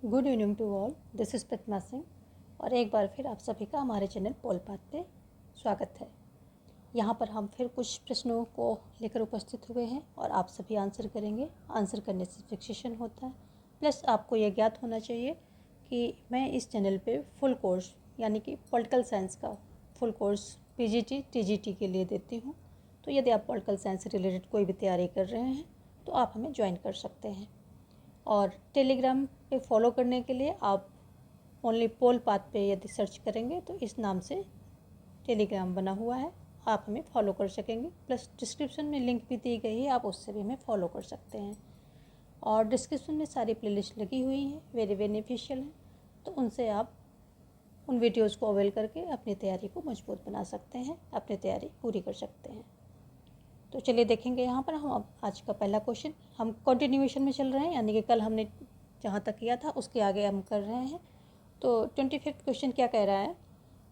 Good evening to all, this is Padma Singh और एक बार फिर आप सभी का हमारे चैनल पोल पाथ पे स्वागत है। यहाँ पर हम फिर कुछ प्रश्नों को लेकर उपस्थित हुए हैं और आप सभी आंसर करेंगे। आंसर करने से फिक्सेशन होता है, प्लस आपको यह ज्ञात होना चाहिए कि मैं इस चैनल पे फुल कोर्स यानी कि पॉलिटिकल साइंस का फुल कोर्स पीजीटी टीजीटी के लिए देती हूँ। तो यदि आप पॉलिटिकल साइंस से रिलेटेड कोई भी तैयारी कर रहे हैं तो आप हमें ज्वाइन कर सकते हैं। और टेलीग्राम पे फॉलो करने के लिए आप ओनली पोल पाथ पे यदि सर्च करेंगे तो इस नाम से टेलीग्राम बना हुआ है, आप हमें फॉलो कर सकेंगे। प्लस डिस्क्रिप्शन में लिंक भी दी गई है, आप उससे भी हमें फॉलो कर सकते हैं। और डिस्क्रिप्शन में सारी प्लेलिस्ट लगी हुई हैं, वेरी बेनिफिशियल हैं, तो उनसे आप उन वीडियोस को अवेल करके अपनी तैयारी को मजबूत बना सकते हैं, अपनी तैयारी पूरी कर सकते हैं। तो चलिए देखेंगे यहाँ पर हम आज का पहला क्वेश्चन। हम कंटिन्यूएशन में चल रहे हैं, यानी कि कल हमने जहाँ तक किया था उसके आगे हम कर रहे हैं। तो 25वां क्वेश्चन क्या कह रहा है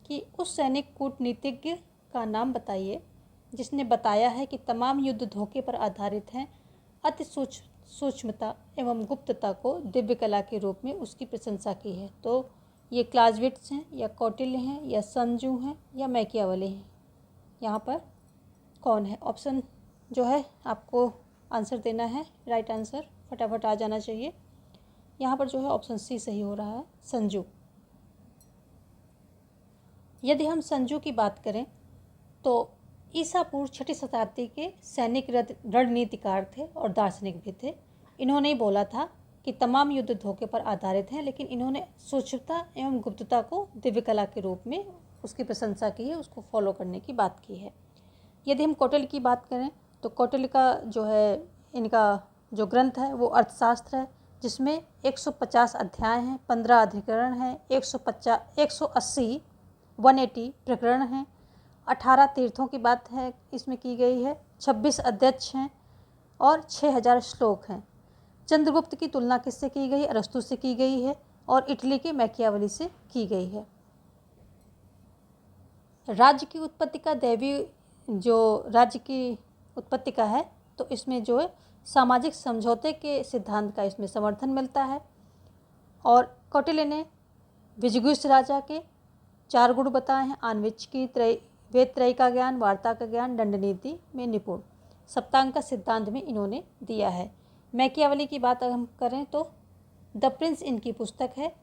कि उस सैनिक कूटनीतिज्ञ का नाम बताइए जिसने बताया है कि तमाम युद्ध धोखे पर आधारित हैं, अति सूक्ष्मता एवं गुप्तता को दिव्य कला के रूप में उसकी प्रशंसा की है। तो ये क्लाज़विट्ज़ हैं या कौटिल्य हैं या संजू हैं या मैकियावली हैं? यहाँ पर कौन है? ऑप्शन जो है आपको आंसर देना है, राइट आंसर फटाफट आ जाना चाहिए। यहाँ पर जो है ऑप्शन सी सही हो रहा है, संजू। यदि हम संजू की बात करें तो ईसा पूर्व 6वीं शताब्दी के सैनिक रणनीतिकार थे और दार्शनिक भी थे। इन्होंने ही बोला था कि तमाम युद्ध धोखे पर आधारित हैं, लेकिन इन्होंने सूक्ष्मता एवं गुप्तता को दिव्य कला के रूप में उसकी प्रशंसा की है, उसको फॉलो करने की बात की है। यदि हम कौटिल्य की बात करें तो कौटिल्य का जो है, इनका जो ग्रंथ है वो अर्थशास्त्र है, जिसमें 150 अध्याय हैं, 15 अधिकरण हैं, 180 प्रकरण हैं, 18 तीर्थों की बात है इसमें की गई है, 26 अध्यक्ष हैं और 6000 श्लोक हैं। चंद्रगुप्त की तुलना किससे की गई? अरस्तु से की गई है और इटली के मैकियावली से की गई है। राज्य की उत्पत्ति का दैवी जो राज्य की उत्पत्ति का है, तो इसमें जो है सामाजिक समझौते के सिद्धांत का इसमें समर्थन मिलता है। और कौटिल्य ने विजिगुष राजा के 4 गुण बताए हैं: आन्वीक्षिकी, वेद त्रय का ज्ञान, वार्ता का ज्ञान, दंड नीति में निपुण, सप्तांग का सिद्धांत में इन्होंने दिया है। मैकियावली की बात हम करें तो द प्रिंस इनकी पुस्तक है।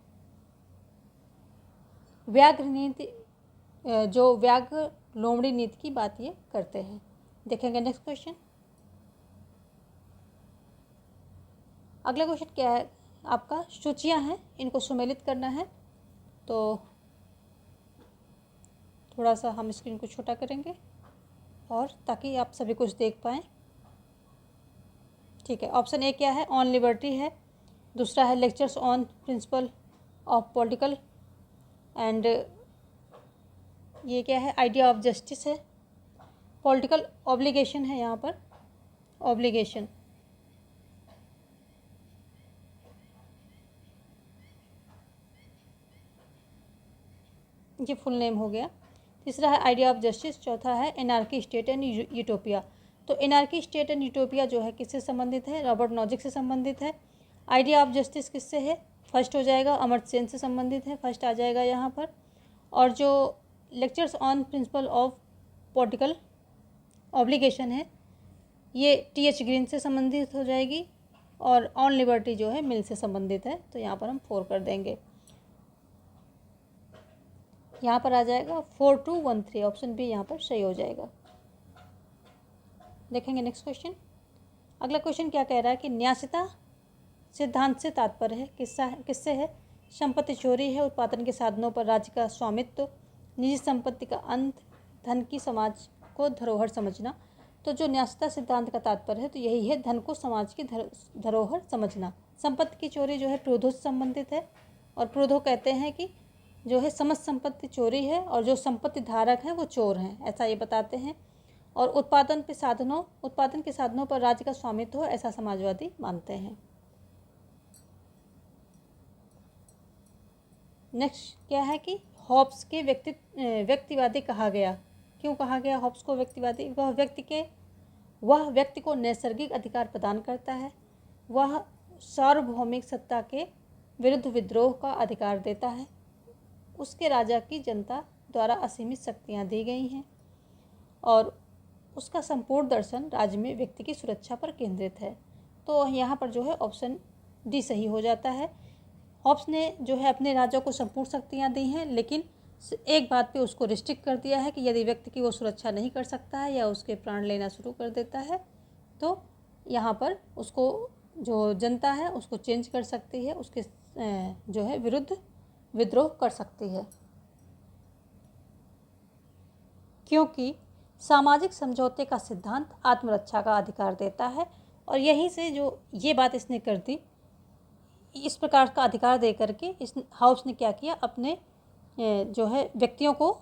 व्याघ्र नीति, जो व्याघ्र लोमड़ी नीति की बात ये करते हैं। देखेंगे नेक्स्ट क्वेश्चन। अगला क्वेश्चन क्या है आपका? सूचियाँ हैं, इनको सुमेलित करना है। तो थोड़ा सा हम स्क्रीन को छोटा करेंगे और ताकि आप सभी कुछ देख पाएँ। ठीक है, ऑप्शन ए क्या है? ऑन लिबर्टी है। दूसरा है lectures on principle of political, and ये क्या है? आइडिया ऑफ जस्टिस है। पॉलिटिकल ऑब्लिगेशन है, यहाँ पर ऑब्लिगेशन। ये फुल नेम हो गया। तीसरा है आइडिया ऑफ जस्टिस। चौथा है एनार्की स्टेट एंड यूटोपिया। तो एनार्की स्टेट एंड यूटोपिया जो है किससे संबंधित है? रॉबर्ट नॉजिक से संबंधित है। आइडिया ऑफ जस्टिस किससे है? फर्स्ट हो जाएगा, अमर्त्य सेन से संबंधित है, फर्स्ट आ जाएगा यहाँ पर। और जो lectures on principle of political obligation है, ये TH ग्रीन से संबंधित हो जाएगी। और ऑन लिबर्टी जो है मिल से संबंधित है, तो यहाँ पर हम 4 कर देंगे। यहाँ पर आ जाएगा 4213, ऑप्शन बी यहाँ पर सही हो जाएगा। देखेंगे नेक्स्ट क्वेश्चन। अगला क्वेश्चन क्या कह रहा है कि न्यासिता सिद्धांत से तात्पर्य है किससे है? संपत्ति चोरी है, उत्पादन के साधनों पर राज्य का स्वामित्व, निजी संपत्ति का अंत, धन की समाज को धरोहर समझना। तो जो न्यासिता सिद्धांत का तात्पर्य है तो यही है, धन को समाज की धरोहर समझना। संपत्ति की चोरी जो है प्रोधो से संबंधित है, और प्रोधो कहते हैं कि जो है समस्त संपत्ति चोरी है और जो संपत्ति धारक हैं वो चोर हैं, ऐसा ये बताते हैं। और उत्पादन के साधनों पर राज्य का स्वामित्व हो, ऐसा समाजवादी मानते हैं। नेक्स्ट क्या है कि हॉब्स के व्यक्तिवादी कहा गया। क्यों कहा गया हॉब्स को व्यक्तिवादी? वह व्यक्ति को नैसर्गिक अधिकार प्रदान करता है, वह सार्वभौमिक सत्ता के विरुद्ध विद्रोह का अधिकार देता है। उसके राजा की जनता द्वारा असीमित शक्तियाँ दी गई हैं और उसका संपूर्ण दर्शन राज्य में व्यक्ति की सुरक्षा पर केंद्रित है। तो यहाँ पर जो है ऑप्शन डी सही हो जाता है। हॉब्स ने जो है अपने राजा को संपूर्ण शक्तियाँ दी हैं, लेकिन एक बात पे उसको रिस्ट्रिक्ट कर दिया है कि यदि व्यक्ति की वो सुरक्षा नहीं कर सकता है या उसके प्राण लेना शुरू कर देता है तो यहाँ पर उसको जो जनता है उसको चेंज कर सकती है, उसके जो है विरुद्ध विद्रोह कर सकती है, क्योंकि सामाजिक समझौते का सिद्धांत आत्मरक्षा का अधिकार देता है। और यहीं से जो ये बात इसने कर दी, इस प्रकार का अधिकार दे करके इस हाउस ने क्या किया, अपने जो है व्यक्तियों को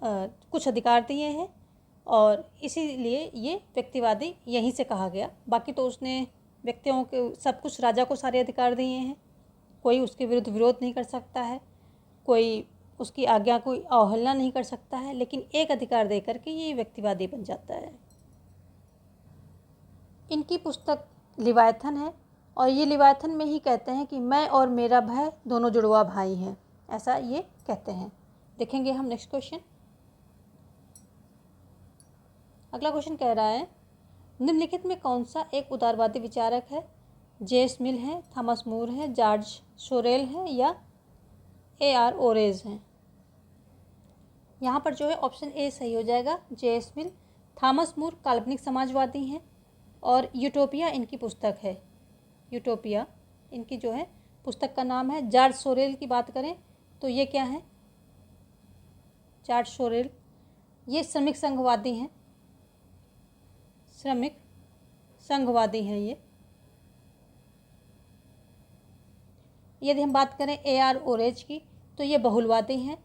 कुछ अधिकार दिए हैं और इसीलिए ये व्यक्तिवादी यहीं से कहा गया। बाकी तो उसने व्यक्तियों के सब कुछ राजा को सारे अधिकार दिए हैं, कोई उसके विरुद्ध विरोध नहीं कर सकता है, कोई उसकी आज्ञा को अवहेलना नहीं कर सकता है, लेकिन एक अधिकार दे करके ये व्यक्तिवादी बन जाता है। इनकी पुस्तक लिवायथन है और ये लिवायथन में ही कहते हैं कि मैं और मेरा भय दोनों जुड़वा भाई हैं, ऐसा ये कहते हैं। देखेंगे हम नेक्स्ट क्वेश्चन। अगला क्वेश्चन कह रहा है निम्नलिखित में कौन सा एक उदारवादी विचारक है? जेस मिल है, थॉमस मूर है, जॉर्ज सोरेल है या ए.आर. ओरेज हैं। यहाँ पर जो है ऑप्शन ए सही हो जाएगा, जेस मिल। थॉमस मूर काल्पनिक समाजवादी हैं और यूटोपिया इनकी पुस्तक है। यूटोपिया इनकी जो है पुस्तक का नाम है। जॉर्ज सोरेल की बात करें तो ये क्या है? जॉर्ज सोरेल ये श्रमिक संघवादी हैं, श्रमिक संघवादी हैं ये। यदि हम बात करें ए.आर. ओरेज की तो ये बहुलवादी हैं,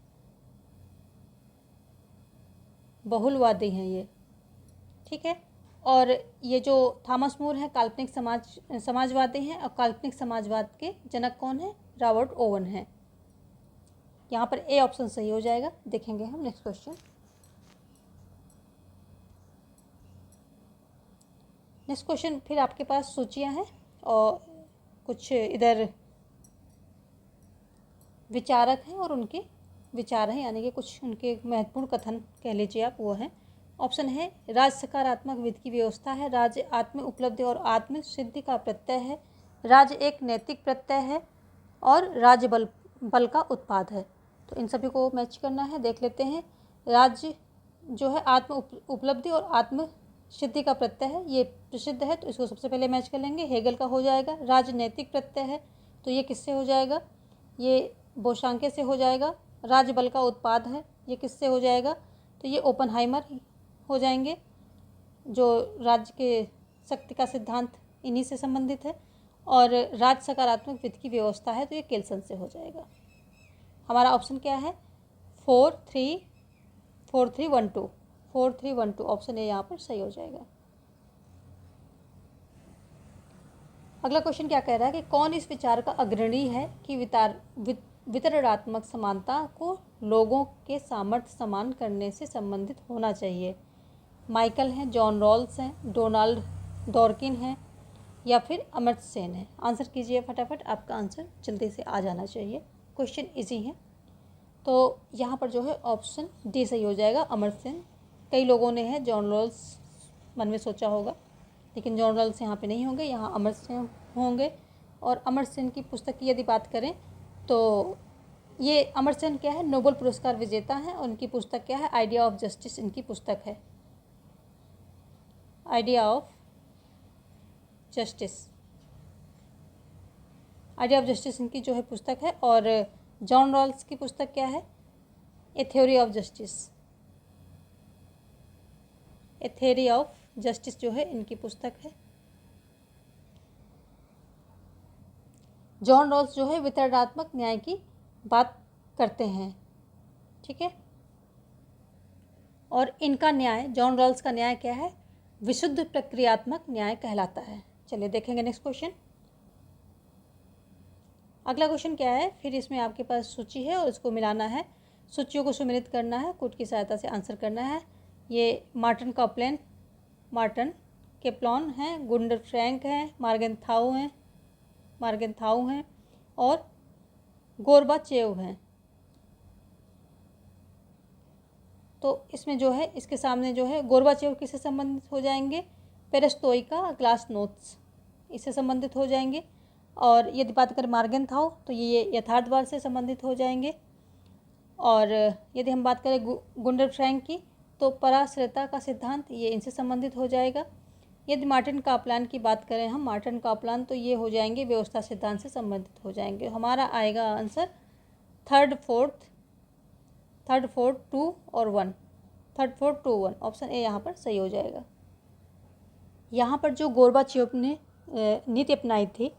बहुलवादी हैं ये, ठीक है। और ये जो थॉमस मूर है काल्पनिक समाजवादी हैं और काल्पनिक समाजवाद के जनक कौन है? रॉबर्ट ओवन हैं। यहाँ पर ए ऑप्शन सही हो जाएगा। देखेंगे हम नेक्स्ट क्वेश्चन। नेक्स्ट क्वेश्चन फिर आपके पास सूचियाँ हैं और कुछ इधर विचारक हैं और उनके विचार हैं, यानी कि कुछ उनके महत्वपूर्ण कथन कह लीजिए आप, वो हैं। ऑप्शन है राज्य सकारात्मक विधि की व्यवस्था है, राज्य आत्म उपलब्धि और आत्म सिद्धि का प्रत्यय है, राज्य एक नैतिक प्रत्यय है और राज्य बल का उत्पाद है। तो इन सभी को मैच करना है। देख लेते हैं। राज्य जो है आत्म उपलब्धि और आत्म सिद्धि का प्रत्यय है, ये प्रसिद्ध है तो इसको सबसे पहले मैच कर लेंगे, हेगल का हो जाएगा। राज्य नैतिक प्रत्यय है तो ये किससे हो जाएगा? ये बोशांके से हो जाएगा। राज्य बल का उत्पाद है, ये किससे हो जाएगा? तो ये ओपनहाइमर हो जाएंगे, जो राज्य के शक्ति का सिद्धांत इन्हीं से संबंधित है। और राज्य सकारात्मक विधि की व्यवस्था है तो ये केल्सन से हो जाएगा। हमारा ऑप्शन क्या है? 4-3-1-2 4-3-1-2 ऑप्शन ए यहाँ पर सही हो जाएगा। अगला क्वेश्चन क्या कह रहा है कि कौन इस विचार का अग्रणी है कि वितरणात्मक समानता को लोगों के सामर्थ्य समान करने से संबंधित होना चाहिए? माइकल हैं, जॉन रॉल्स हैं, डोनाल्ड डॉर्किन हैं या फिर अमर्त्य सेन है? आंसर कीजिए फटाफट, आपका आंसर जल्दी से आ जाना चाहिए। क्वेश्चन इजी है तो यहाँ पर जो है ऑप्शन डी सही हो जाएगा, अमर्त्य सेन। कई लोगों ने है जॉन रॉल्स मन में सोचा होगा, लेकिन जॉन रॉल्स यहाँ पे नहीं होंगे, यहाँ अमर्त्य सेन होंगे। और अमर्त्य सेन की पुस्तक की यदि बात करें तो ये अमर्त्य सेन क्या है? नोबेल पुरस्कार विजेता हैं और उनकी पुस्तक क्या है? आइडिया ऑफ जस्टिस इनकी पुस्तक है, idea of justice. Idea of justice इनकी जो है पुस्तक है। और जॉन रॉल्स की पुस्तक क्या है? ए theory of justice. A theory of justice जो है इनकी पुस्तक है। जॉन रॉल्स जो है वितरणात्मक न्याय की बात करते हैं, ठीक है। और इनका न्याय, जॉन रॉल्स का न्याय क्या है? विशुद्ध प्रक्रियात्मक न्याय कहलाता है। चलिए देखेंगे नेक्स्ट क्वेश्चन। अगला क्वेश्चन क्या है? फिर इसमें आपके पास सूची है और इसको मिलाना है, सूचियों को सुमेलित करना है, कोड की सहायता से आंसर करना है। ये मार्टिन केप्लॉन हैं, गुंडर फ्रैंक हैं, मार्गेनथाउ हैं और गोर्बाचेव हैं। तो इसमें जो है, इसके सामने जो है गोर्बाचेव किससे संबंधित हो जाएंगे? पेरेस्ट्रोइका, ग्लासनोस्ट, इससे संबंधित हो जाएंगे। और यदि बात करें मार्गेनथाउ तो ये यथार्थवाद से संबंधित हो जाएंगे। और यदि हम बात करें गुंडर फ्रैंक की तो पराश्रयता का सिद्धांत, ये इनसे संबंधित हो जाएगा। यदि मार्टिन कापलान की बात करें हम, मार्टिन कापलान, तो ये हो जाएंगे व्यवस्था सिद्धांत से संबंधित हो जाएंगे। हमारा आएगा आंसर थर्ड, फोर्थ, 2 और 1, थर्ड, फोर्थ, 2, 1, ऑप्शन ए यहाँ पर सही हो जाएगा। यहाँ पर जो गोर्बाचेव ने नीति अपनाई थी,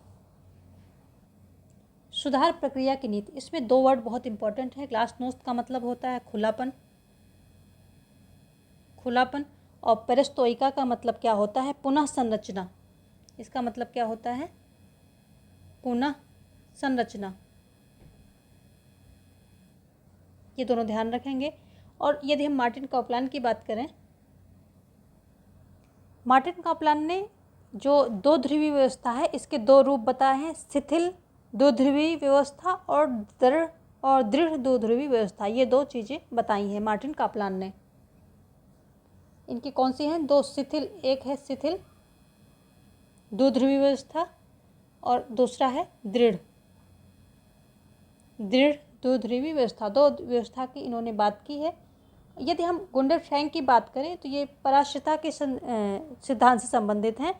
सुधार प्रक्रिया की नीति, इसमें 2 वर्ड बहुत इंपॉर्टेंट है। ग्लासनोस्ट का मतलब होता है खुलापन, और पेरेस्ट्रोइका का मतलब क्या होता है? पुनः संरचना। इसका मतलब क्या होता है? पुनः संरचना। ये दोनों ध्यान रखेंगे। और यदि हम मार्टिन कापलान की बात करें, मार्टिन कापलान ने जो 2 ध्रुवीय व्यवस्था है, इसके 2 रूप बताए हैं, शिथिल 2 ध्रुवीय व्यवस्था और दृढ़ 2 ध्रुवीय व्यवस्था। ये 2 चीज़ें बताई हैं मार्टिन कापलान ने। इनकी कौन सी हैं? 2 शिथिल, एक है शिथिल 2 ध्रुवीय व्यवस्था और दूसरा है दृढ़ 2 ध्रुवीय व्यवस्था। 2 व्यवस्था की इन्होंने बात की है। यदि हम गुंडर फ्रैंक की बात करें तो ये पराश्रयता के सिद्धांत से संबंधित हैं।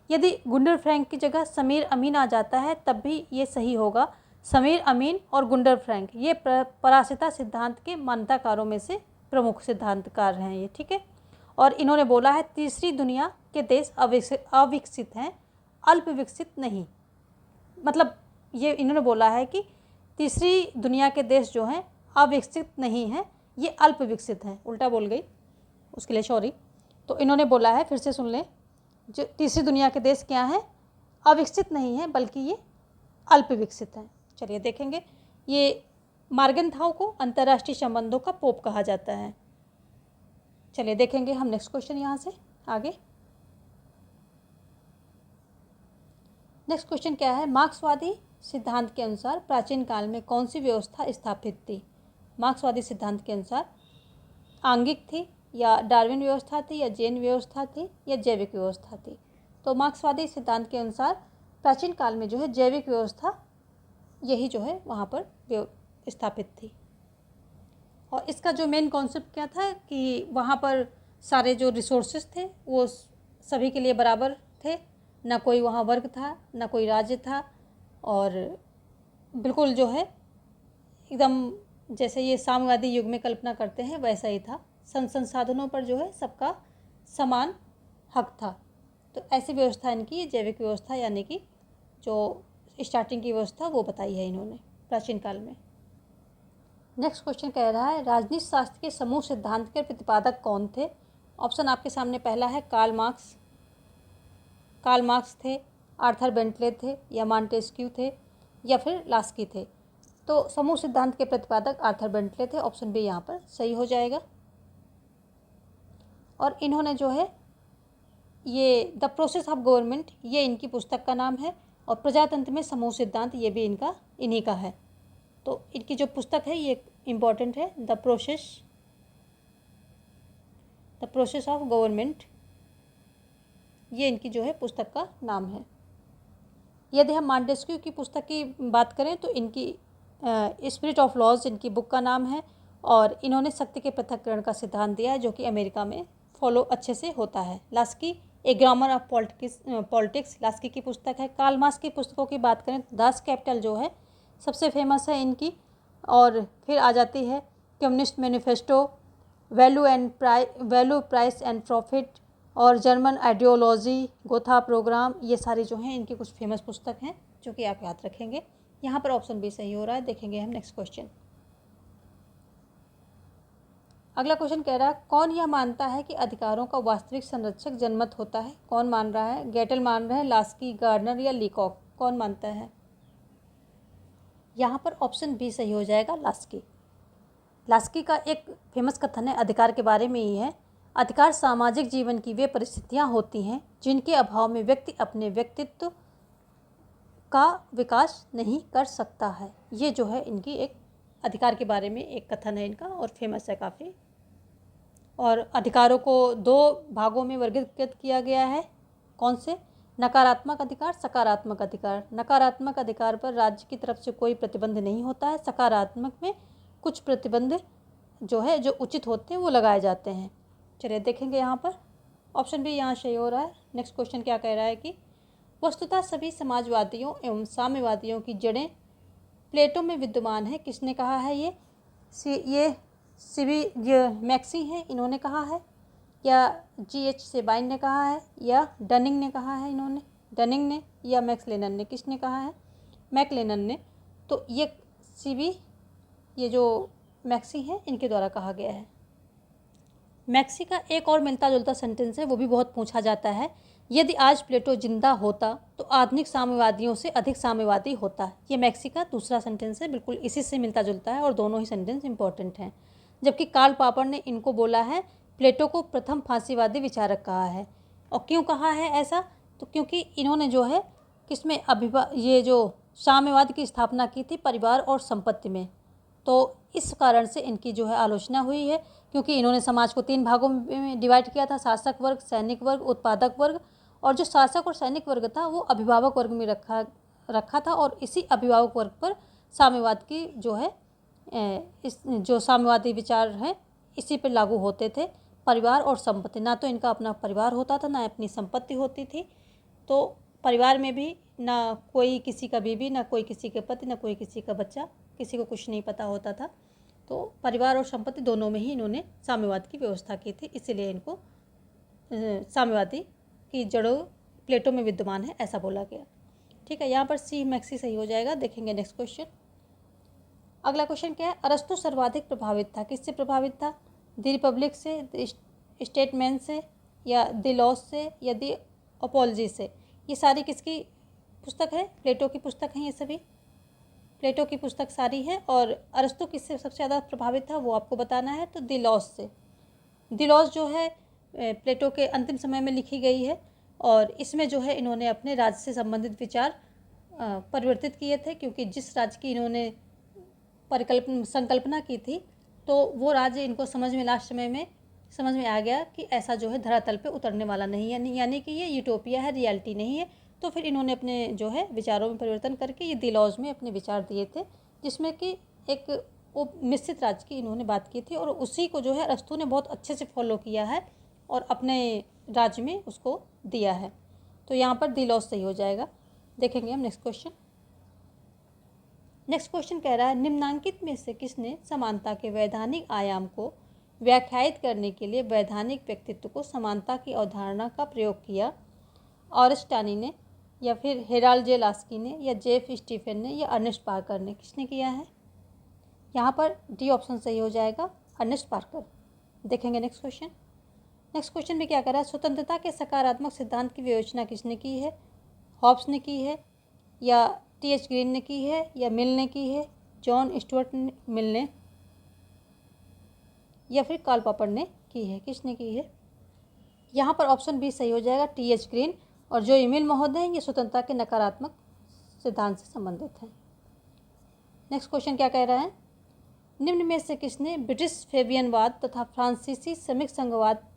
यदि गुंडर फ्रैंक की जगह समीर अमीन आ जाता है तब भी ये सही होगा। समीर अमीन और गुंडर फ्रैंक ये पराश्रयता सिद्धांत के मान्यताकारों में से प्रमुख सिद्धांतकार हैं ये, ठीक है। और इन्होंने बोला है तीसरी दुनिया के देश अविकसित हैं, अल्प विकसित नहीं। मतलब ये इन्होंने बोला है कि तीसरी दुनिया के देश जो हैं अविकसित नहीं हैं, ये अल्प विकसित हैं। उल्टा बोल गई, उसके लिए सॉरी। तो इन्होंने बोला है, फिर से सुन लें, जो तीसरी दुनिया के देश क्या हैं? अविकसित नहीं हैं, बल्कि ये अल्प विकसित हैं। चलिए देखेंगे। ये मार्गेनथाउ को अंतर्राष्ट्रीय संबंधों का पोप कहा जाता है। चलिए देखेंगे हम नेक्स्ट क्वेश्चन यहाँ से आगे। नेक्स्ट क्वेश्चन क्या है? मार्क्सवादी सिद्धांत के अनुसार प्राचीन काल में कौन सी व्यवस्था स्थापित थी? मार्क्सवादी सिद्धांत के अनुसार आंगिक थी, या डार्विन व्यवस्था थी, या जैन व्यवस्था थी, या जैविक व्यवस्था थी? तो मार्क्सवादी सिद्धांत के अनुसार प्राचीन काल में जो है जैविक व्यवस्था, यही जो है वहाँ पर स्थापित थी। और इसका जो मेन कॉन्सेप्ट क्या था कि वहाँ पर सारे जो रिसोर्सेज थे वो सभी के लिए बराबर थे, ना कोई वहाँ वर्ग था, ना कोई राज्य था, और बिल्कुल जो है एकदम जैसे ये साम्यवादी युग में कल्पना करते हैं वैसा ही था। संसाधनों पर जो है सबका समान हक था। तो ऐसी व्यवस्था इनकी जैविक व्यवस्था, यानी कि जो स्टार्टिंग की व्यवस्था वो बताई है इन्होंने प्राचीन काल में। नेक्स्ट क्वेश्चन कह रहा है राजनीति शास्त्र के समूह सिद्धांत के प्रतिपादक कौन थे? ऑप्शन आपके सामने पहला है कार्ल मार्क्स थे, आर्थर बेंटले थे, या मॉन्टेस्क्यू थे, या फिर लास्की थे। तो समूह सिद्धांत के प्रतिपादक आर्थर बेंटले थे, ऑप्शन बी यहाँ पर सही हो जाएगा। और इन्होंने जो है ये द प्रोसेस ऑफ गवर्नमेंट, ये इनकी पुस्तक का नाम है, और प्रजातंत्र में समूह सिद्धांत, ये भी इन्हीं का है। तो इनकी जो पुस्तक है ये इम्पॉर्टेंट है, द प्रोसेस ऑफ गवर्नमेंट, ये इनकी जो है पुस्तक का नाम है। यदि हम मॉन्टेस्क्यू की पुस्तक की बात करें तो इनकी स्पिरिट ऑफ लॉज इनकी बुक का नाम है, और इन्होंने शक्ति के पृथक्करण का सिद्धांत दिया है जो कि अमेरिका में फॉलो अच्छे से होता है। Laski A grammar of politics Laski की पुस्तक है। कार्ल मार्क्स की पुस्तकों की बात करें तो दास कैपिटल जो है सबसे फेमस है इनकी, और फिर आ जाती है communist manifesto, value price and profit, और जर्मन आइडियोलॉजी, गोथा प्रोग्राम, ये सारी जो हैं इनकी कुछ फेमस पुस्तक हैं जो कि आप याद रखेंगे। यहाँ पर ऑप्शन बी सही हो रहा है। देखेंगे हम नेक्स्ट क्वेश्चन। अगला क्वेश्चन कह रहा है कौन यह मानता है कि अधिकारों का वास्तविक संरक्षक जनमत होता है? कौन मान रहा है? गेटल मान रहे हैं, लास्की, गार्डनर, या लीकॉक? कौन मानता है? यहाँ पर ऑप्शन बी सही हो जाएगा, लास्की का एक फेमस कथन है अधिकार के बारे में ही है। अधिकार सामाजिक जीवन की वे परिस्थितियाँ होती हैं जिनके अभाव में व्यक्ति अपने व्यक्तित्व का विकास नहीं कर सकता है। ये जो है इनकी एक अधिकार के बारे में एक कथन है इनका और फेमस है काफ़ी। और अधिकारों को दो भागों में वर्गीकृत किया गया है। कौन से? नकारात्मक अधिकार, सकारात्मक अधिकार। नकारात्मक अधिकार पर राज्य की तरफ से कोई प्रतिबंध नहीं होता है। सकारात्मक में कुछ प्रतिबंध जो है जो उचित होते हैं वो लगाए जाते हैं। चलिए देखेंगे यहाँ पर ऑप्शन भी यहाँ सही हो रहा है। नेक्स्ट क्वेश्चन क्या कह रहा है कि वस्तुतः सभी समाजवादियों एवं साम्यवादियों की जड़ें प्लेटो में विद्यमान है। किसने कहा है? ये मैक्सी हैं, इन्होंने कहा है, या G.H. सेबाइन ने कहा है, या डनिंग ने कहा है? इन्होंने, डनिंग ने या मैक्सलेनन ने, किसने कहा है? मैकलेनन ने। तो ये जो मैक्सी हैं इनके द्वारा कहा गया है। मैक्सी का एक और मिलता जुलता सेंटेंस है, वो भी बहुत पूछा जाता है। यदि आज प्लेटो जिंदा होता तो आधुनिक साम्यवादियों से अधिक साम्यवादी होता। ये मैक्सी का दूसरा सेंटेंस है, बिल्कुल इसी से मिलता जुलता है और दोनों ही सेंटेंस इंपॉर्टेंट हैं। जबकि कार्ल पॉपर ने इनको बोला है प्लेटो को प्रथम फांसीवादी विचारक कहा है। और क्यों कहा है ऐसा? तो क्योंकि इन्होंने जो है किसमें ये जो साम्यवाद की स्थापना की थी परिवार और संपत्ति में। तो इस कारण से इनकी जो है आलोचना हुई है, क्योंकि इन्होंने समाज को 3 भागों में डिवाइड किया था, शासक वर्ग, सैनिक वर्ग, उत्पादक वर्ग। और जो शासक और सैनिक वर्ग था वो अभिभावक वर्ग में रखा था और इसी अभिभावक वर्ग पर साम्यवाद की जो है इस जो साम्यवादी विचार हैं इसी पर लागू होते थे। परिवार और संपत्ति, ना तो इनका अपना परिवार होता था ना अपनी संपत्ति होती थी। तो परिवार में भी ना कोई किसी का बीवी, ना कोई किसी के पति, ना कोई किसी का बच्चा, किसी को कुछ नहीं पता होता था। तो परिवार और संपत्ति दोनों में ही इन्होंने साम्यवाद की व्यवस्था की थी, इसीलिए इनको साम्यवादी की जड़ों प्लेटो में विद्यमान है ऐसा बोला गया। ठीक है, यहाँ पर सी मैक्सी सही हो जाएगा। देखेंगे नेक्स्ट क्वेश्चन। अगला क्वेश्चन क्या है? अरस्तु सर्वाधिक प्रभावित था। किससे प्रभावित था? द रिपब्लिक से, द स्टेटमैन से, या द लॉस से, या द अपॉलजी से। ये सारी किसकी पुस्तक है? प्लेटो की पुस्तक है ये सभी। प्लेटो की पुस्तक सारी है। और अरस्तु किससे सबसे ज़्यादा प्रभावित था वो आपको बताना है। तो द लॉस से। द लॉस जो है प्लेटो के अंतिम समय में लिखी गई है और इसमें जो है इन्होंने अपने राज्य से संबंधित विचार परिवर्तित किए थे, क्योंकि जिस राज्य की इन्होंने संकल्पना की थी तो वो राज्य इनको समझ में लास्ट समय में समझ में आ गया कि ऐसा जो है धरातल पे उतरने वाला नहीं है, यानी कि ये यूटोपिया है, रियलिटी नहीं है। तो फिर इन्होंने अपने जो है विचारों में परिवर्तन करके ये द लॉज में अपने विचार दिए थे, जिसमें कि एक वो मिश्रित राज्य की इन्होंने बात की थी और उसी को जो है अरस्तु ने बहुत अच्छे से फॉलो किया है और अपने राज्य में उसको दिया है। तो यहाँ पर द लॉज सही हो जाएगा। देखेंगे हम नेक्स्ट क्वेश्चन। नेक्स्ट क्वेश्चन कह रहा है निम्नांकित में से किसने समानता के वैधानिक आयाम को व्याख्यायित करने के लिए वैधानिक व्यक्तित्व को समानता की अवधारणा का प्रयोग किया? ऑरस्टानी ने, या फिर हेराल्ड जे लास्की ने, या जेफ स्टीफन ने, या अर्नेस्ट पार्कर ने? किसने किया है? यहाँ पर डी ऑप्शन सही हो जाएगा, अर्नेस्ट पार्कर। देखेंगे नेक्स्ट क्वेश्चन। नेक्स्ट क्वेश्चन में क्या कर रहा है? स्वतंत्रता के सकारात्मक सिद्धांत की विवेचना किसने की है? हॉब्स ने की है, या T.H. ग्रीन ने की है, या मिल ने की है? जॉन स्टुअर्ट मिल ने, या फिर कार्ल पॉपर ने की है? किसने की है? यहाँ पर ऑप्शन बी सही हो जाएगा, T.H. ग्रीन। और जो मिल महोदय हैं ये स्वतंत्रता के नकारात्मक सिद्धांत से संबंधित हैं। नेक्स्ट क्वेश्चन क्या कह रहा है? निम्न में से किसने ब्रिटिश फेबियनवाद तथा फ्रांसीसी श्रमिक संघवाद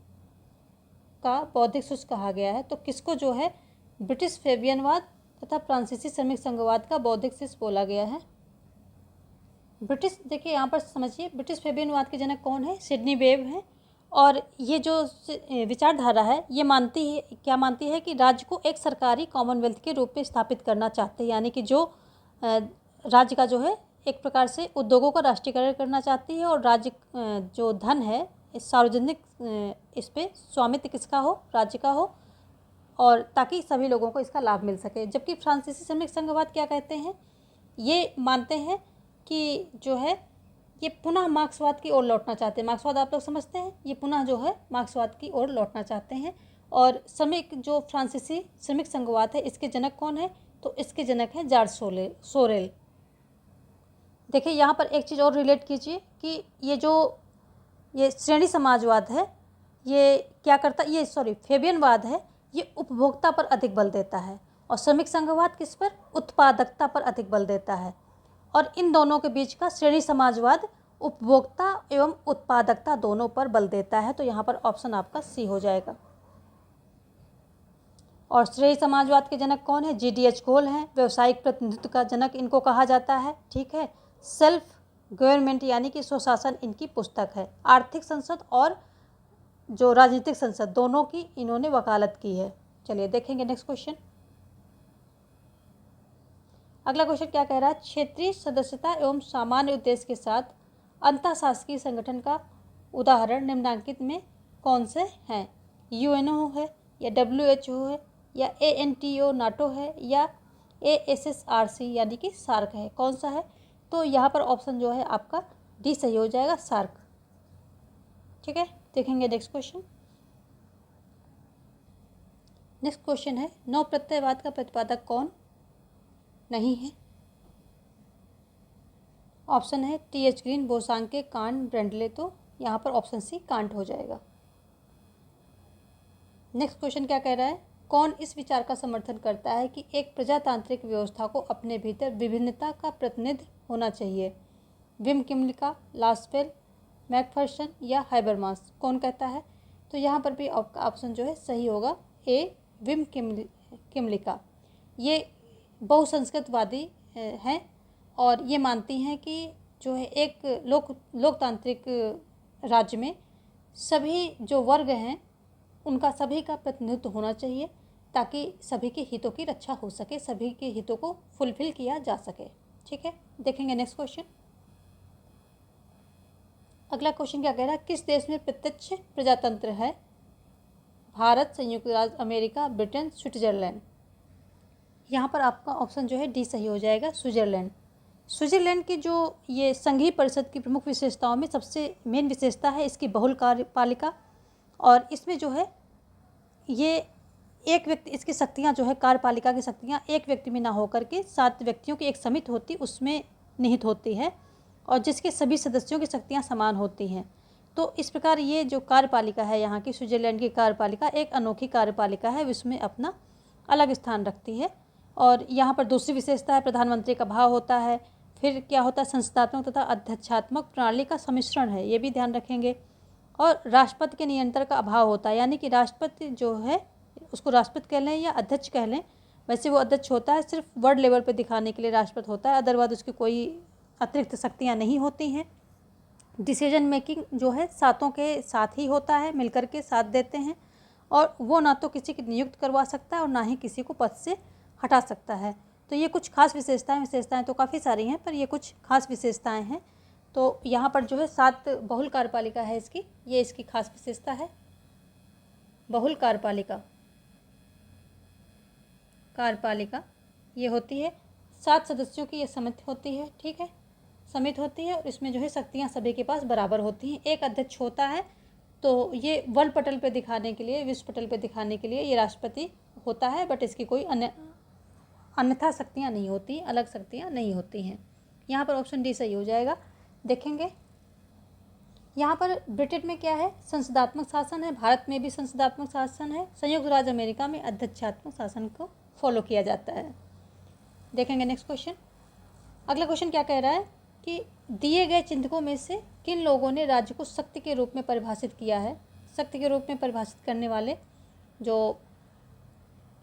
का बौद्धिक सूत्र कहा गया है? तो किसको जो है ब्रिटिश फेबियनवाद तथा फ्रांसीसी श्रमिक संघवाद का बौद्धिक शिष्य बोला गया है? ब्रिटिश, देखिए यहाँ पर समझिए, ब्रिटिश फेबियनवाद के जनक कौन है? सिडनी वेब है। और ये जो विचारधारा है ये क्या मानती है कि राज्य को एक सरकारी कॉमनवेल्थ के रूप में स्थापित करना चाहते हैं, यानी कि जो राज्य का जो है एक प्रकार से उद्योगों का राष्ट्रीयकरण करना चाहती है और राज्य जो धन है इस सार्वजनिक इस पे स्वामित्व किसका हो? राज्य का हो, और ताकि सभी लोगों को इसका लाभ मिल सके। जबकि फ्रांसीसी श्रमिक संघवाद क्या कहते हैं? ये मानते हैं कि जो है ये पुनः मार्क्सवाद की ओर लौटना चाहते हैं। मार्क्सवाद आप लोग समझते हैं, ये पुनः जो है मार्क्सवाद की ओर लौटना चाहते हैं। और जो फ्रांसीसी श्रमिक संघवाद है इसके जनक कौन है? तो इसके जनक हैं जॉर्ज सोरेल। देखिए यहाँ पर एक चीज़ और रिलेट कीजिए कि ये श्रेणी समाजवाद है, ये क्या करता है? फेबियनवाद है, ये उपभोक्ता पर अधिक बल देता है और श्रमिक संघवाद किस पर? उत्पादकता पर अधिक बल देता है। और इन दोनों के बीच का श्रेणी समाजवाद उपभोक्ता एवं उत्पादकता दोनों पर बल देता है। तो यहाँ पर ऑप्शन आपका सी हो जाएगा। और श्रेणी समाजवाद के जनक कौन है? GDH घोल हैं। व्यवसायिक प्रतिनिधित्व का जनक इनको कहा जाता है। ठीक है। सेल्फ गवर्नमेंट यानी कि स्वशासन इनकी पुस्तक है। आर्थिक संसद और जो राजनीतिक संसद दोनों की इन्होंने वकालत की है। चलिए देखेंगे नेक्स्ट क्वेश्चन। अगला क्वेश्चन क्या कह रहा है? क्षेत्रीय सदस्यता एवं सामान्य उद्देश्य के साथ अंतःशासकीय संगठन का उदाहरण निम्नलिखित में कौन से हैं? UNO है या WHO है या ANTO नाटो है या ASSRC यानी कि सार्क है। कौन सा है? तो यहाँ पर ऑप्शन जो है आपका डी सही हो जाएगा, सार्क। ठीक है, देखेंगे नेक्स्ट क्वेश्चन। नेक्स्ट क्वेश्चन है नव प्रत्ययवाद का प्रतिपादक कौन नहीं है? ऑप्शन है TH ग्रीन, बोसांके, कांट, ब्रेंडले। तो यहाँ पर ऑप्शन सी कांट हो जाएगा। नेक्स्ट क्वेश्चन क्या कह रहा है? कौन इस विचार का समर्थन करता है कि एक प्रजातांत्रिक व्यवस्था को अपने भीतर विभिन्नता का प्रतिनिधि होना चाहिए? विम किमलिका, लास्पेल, मैकफर्सन या हैबरमास। कौन कहता है? तो यहाँ पर भी आपका ऑप्शन जो है सही होगा, ए विम किमलिका। ये बहुसंस्कृतवादी हैं और ये मानती हैं कि जो है एक लोकतांत्रिक राज्य में सभी जो वर्ग हैं उनका सभी का प्रतिनिधित्व होना चाहिए ताकि सभी के हितों की रक्षा हो सके, सभी के हितों को फुलफिल किया जा सके। ठीक है, देखेंगे नेक्स्ट क्वेश्चन। अगला क्वेश्चन क्या कह रहा है? किस देश में प्रत्यक्ष प्रजातंत्र है? भारत, संयुक्त राज्य अमेरिका, ब्रिटेन, स्विट्जरलैंड। यहाँ पर आपका ऑप्शन जो है डी सही हो जाएगा, स्विट्जरलैंड। स्विट्जरलैंड की जो ये संघीय परिषद की प्रमुख विशेषताओं में सबसे मेन विशेषता है इसकी बहुल कार्यपालिका। और इसमें जो है ये एक व्यक्ति, इसकी शक्तियाँ जो है कार्यपालिका की शक्तियाँ एक व्यक्ति में ना होकर के 7 व्यक्तियों की एक समिति होती उसमें निहित होती है और जिसके सभी सदस्यों की शक्तियाँ समान होती हैं। तो इस प्रकार ये जो कार्यपालिका है यहाँ की स्विट्जरलैंड की कार्यपालिका एक अनोखी कार्यपालिका है, इसमें अपना अलग स्थान रखती है। और यहाँ पर दूसरी विशेषता है प्रधानमंत्री का भाव होता है। फिर क्या होता है? संस्थात्मक तथा अध्यक्षात्मक प्रणाली का सम्मिश्रण है, ये भी ध्यान रखेंगे। और राष्ट्रपति के नियंत्रण का अभाव होता है, यानी कि राष्ट्रपति जो है उसको राष्ट्रपति कह लें या अध्यक्ष कह लें, वैसे वो अध्यक्ष होता है, सिर्फ वर्ल्ड लेवल पे दिखाने के लिए राष्ट्रपति होता है, अदरवाइज उसकी कोई अतिरिक्त शक्तियाँ नहीं होती हैं। डिसीजन मेकिंग जो है सातों के साथ ही होता है, मिलकर के साथ देते हैं और वो ना तो किसी की नियुक्त करवा सकता है और ना ही किसी को पद से हटा सकता है। तो ये कुछ खास विशेषताएं तो काफ़ी सारी हैं पर ये कुछ खास विशेषताएं हैं। तो यहाँ पर जो है 7 बहुल कार्यपालिका है इसकी, ये इसकी खास विशेषता है। बहुल कार्यपालिका ये होती है 7 सदस्यों की ये समिति होती है। ठीक है, समिति होती है और इसमें जो है शक्तियाँ सभी के पास बराबर होती हैं। एक अध्यक्ष होता है, तो ये वर्ल्ड पटल पे दिखाने के लिए, विश्व पटल पे दिखाने के लिए ये राष्ट्रपति होता है, बट इसकी कोई अन्यथा शक्तियाँ नहीं होती, अलग शक्तियाँ नहीं होती हैं। यहाँ पर ऑप्शन डी सही हो जाएगा। देखेंगे यहाँ पर ब्रिटेन में क्या है? संसदात्मक शासन है। भारत में भी संसदात्मक शासन है। संयुक्त राज्य अमेरिका में अध्यक्षात्मक शासन को फॉलो किया जाता है। देखेंगे नेक्स्ट क्वेश्चन। अगला क्वेश्चन क्या कह रहा है कि दिए गए चिंतकों में से किन लोगों ने राज्य को शक्ति के रूप में परिभाषित किया है? शक्ति के रूप में परिभाषित करने वाले जो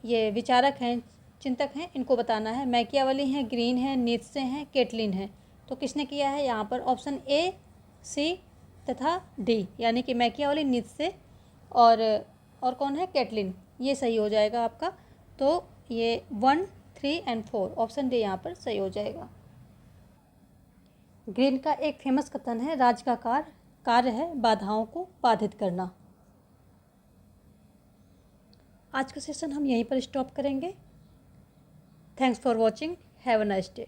ये विचारक हैं, चिंतक हैं, इनको बताना है। मैकियावेली हैं, ग्रीन हैं, नीत्शे हैं, केटलिन हैं। तो किसने किया है? यहाँ पर ऑप्शन ए, सी तथा डी, यानी कि मैकियावेली, नीत्शे और कौन है? केटलिन। ये सही हो जाएगा आपका। तो ये 1, 3 और 4 ऑप्शन डी यहाँ पर सही हो जाएगा। ग्रीन का एक फेमस कथन है, राज्य का कार्य है बाधाओं को बाधित करना। आज का सेशन हम यहीं पर स्टॉप करेंगे। Thanks for watching, have a nice day.